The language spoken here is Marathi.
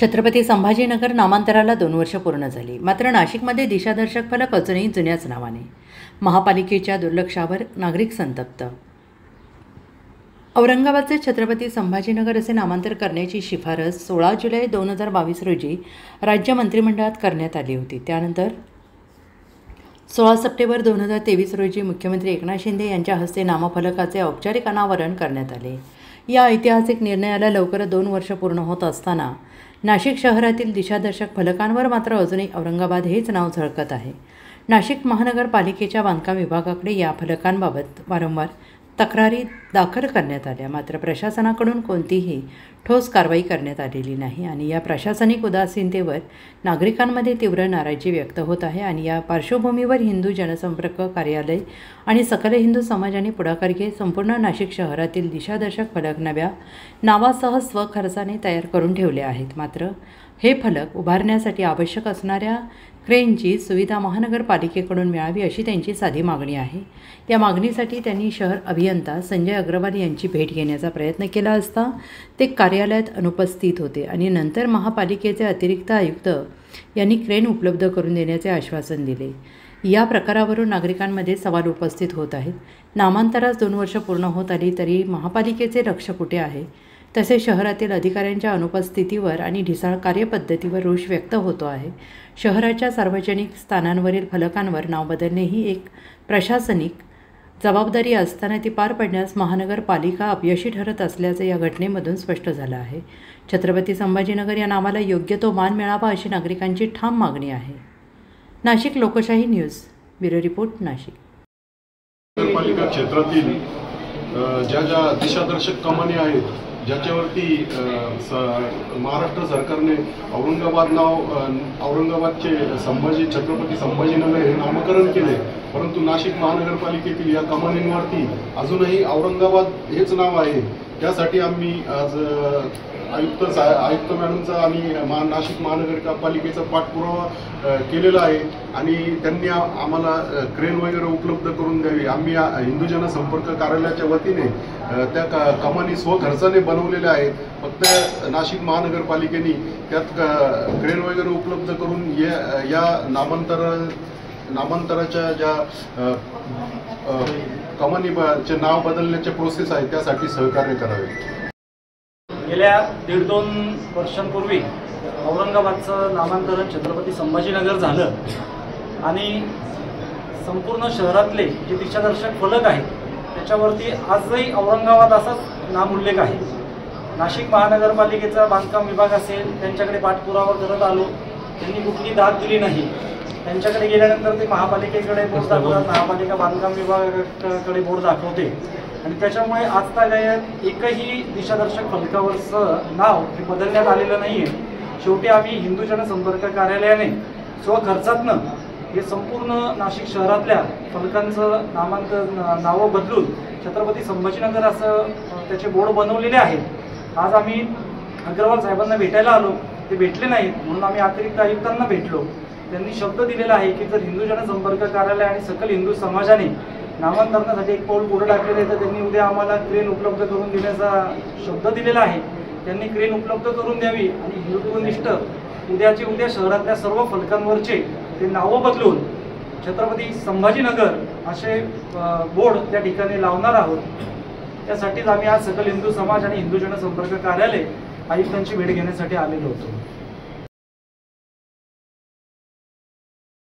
छत्रपती संभाजीनगर नामांतराला 2 वर्ष पूर्ण झाली. मात्र नाशिकमध्ये दिशादर्शक फलक अजूनही जुन्याच नावाने. महापालिकेच्या दुर्लक्षावर नागरिक संतप्त. औरंगाबादचे छत्रपती संभाजीनगर असे नामांतर करण्याची शिफारस 16 जुलै 2022 रोजी राज्य मंत्रिमंडळात करण्यात आली होती. त्यानंतर 16 सप्टेंबर 2023 रोजी मुख्यमंत्री एकनाथ शिंदे यांच्या हस्ते नामफलकाचे औपचारिक अनावरण करण्यात आले. या ऐतिहासिक निर्णयाला लवकरच 2 वर्ष पूर्ण होत असताना नाशिक शहरातील दिशादर्शक फलकांवर मात्र अजूनही औरंगाबाद हेच नाव झळकत आहे. नाशिक महानगरपालिकेच्या बांधकाम विभागाकडे या फलकांबाबत वारंवार तक्रारी दाखल करण्यात आल्या, मात्र प्रशासनाकडून कोणतीही ठोस कारवाई करण्यात आलेली नाही आणि या प्रशासनिक उदासीनतेवर नागरिकांमध्ये तीव्र नाराजी व्यक्त होत आहे. आणि या पार्श्वभूमीवर हिंदू जनसंपर्क कार्यालय आणि सकल हिंदू समाजाने पुढाकार घेत संपूर्ण नाशिक शहरातील दिशादर्शक फलक नव्या नावासह स्वखर्चाने तयार करून ठेवले आहेत. मात्र हे फलक उभारण्यासाठी आवश्यक असणाऱ्या क्रेनची सुविधा महानगरपालिकेकडून मिळावी अशी त्यांची साधी मागणी आहे. या मागणीसाठी त्यांनी शहर अभियंता संजय अग्रवाल यांची भेट घेण्याचा प्रयत्न केला असता ते कार्यालयात अनुपस्थित होते आणि नंतर महापालिकेचे अतिरिक्त आयुक्त यांनी क्रेन उपलब्ध करून देण्याचे आश्वासन दिले. या प्रकारावरून नागरिकांमध्ये सवाल उपस्थित होत आहेत. नामांतरास 2 वर्ष पूर्ण होत आली तरी महापालिकेचे लक्ष कुठे आहे? तसेच शहरातील अधिकाऱ्यांच्या अनुपस्थितीवर आणि ढिसाळ कार्यपद्धतीवर रोष व्यक्त होतो आहे. शहराच्या सार्वजनिक स्थानांवरील फलकांवर नाव बदलणे ही एक प्रशासनिक जबाबदारी असताना ती पार पाडण्यास महानगरपालिका अपयशी ठरत असल्याचे या घटनेमधून स्पष्ट झालं आहे. छत्रपती संभाजीनगर या नावाला योग्य तो मान मिळावा अशी नागरिकांची ठाम मागणी आहे. नाशिक लोकशाही न्यूज ब्युरो रिपोर्ट, नाशिक. नगरपालिका क्षेत्रातील ज्या दिशादर्शक कमानी आहेत, ज्याच्यावरती महाराष्ट्र सरकारने औरंगाबादचे छत्रपती संभाजीनगर हे नामकरण केले, परंतु नाशिक महानगरपालिकेतील या कमानींवरती अजूनही औरंगाबाद हेच नाव आहे. त्यासाठी आम्ही आज आयुक्त मॅडमचा आणि नाशिक महानगरपालिकेचा पाठपुरावा केलेला आहे आणि त्यांनी आम्हाला क्रेन वगैरे उपलब्ध करून द्यावी. आम्ही हिंदू जनसंपर्क कार्यालयाच्या वतीने त्या कमानी स्वखर्चाने बनवलेल्या आहेत. फक्त नाशिक महानगरपालिकेने त्यात क्रेन वगैरे उपलब्ध करून या नामांतराच्या ज्या कमानीचे नाव बदलण्याचे प्रोसेस आहे त्यासाठी सहकार्य करावे. गेल्या 1.5-2 वर्षांपूर्वी औरंगाबादचं नामांतरण छत्रपती संभाजीनगर झालं आणि संपूर्ण शहरातले जे दिशादर्शक फलक आहेत त्याच्यावरती आजही औरंगाबाद असाच नामोल्लेख आहे. नाशिक महानगरपालिकेचा बांधकाम विभाग असेल, त्यांच्याकडे पाठपुरावा करत आलो, त्यांनी कुठली दाद दिली नाही. त्यांच्याकडे गेल्यानंतर ते महापालिकेकडे बोर्ड दाखवतात, महापालिका बांधकाम विभागाकडे बोर्ड दाखवते आणि त्याच्यामुळे आजतागायत एकही दिशादर्शक फलकावरचं नाव हे बदलण्यात आलेलं नाही आहे. शेवटी आम्ही हिंदू जनसंपर्क कार्यालयाने स्वखर्चातनं हे संपूर्ण नाशिक शहरातल्या फलकांचं नावं बदलून छत्रपती संभाजीनगर असं त्याचे बोर्ड बनवलेले आहेत. आज आम्ही अग्रवाल साहेबांना भेटायला आलो, ते भेटले नाहीत म्हणून आम्ही अतिरिक्त आयुक्तांना भेटलो. त्यांनी शब्द दिलेला आहे की जर हिंदू जनसंपर्क कार्यालय आणि सकल हिंदू समाजाने नामांतरणासाठी एक पाऊल पुढे टाकलेलं आहे तर त्यांनी उद्या आम्हाला क्रेन उपलब्ध करून देण्याचा शब्द दिलेला आहे. त्यांनी क्रेन उपलब्ध करून द्यावी आणि हिंदुत्वनिष्ठ उद्याचे उद्या शहरातल्या सर्व फलकांवरचे ते नावं बदलून छत्रपती संभाजीनगर असे बोर्ड त्या ठिकाणी लावणार आहोत. त्यासाठीच आम्ही आज सकल हिंदू समाज आणि हिंदू जनसंपर्क कार्यालय आयुक्तांची भेट घेण्यासाठी आलेलो होतो.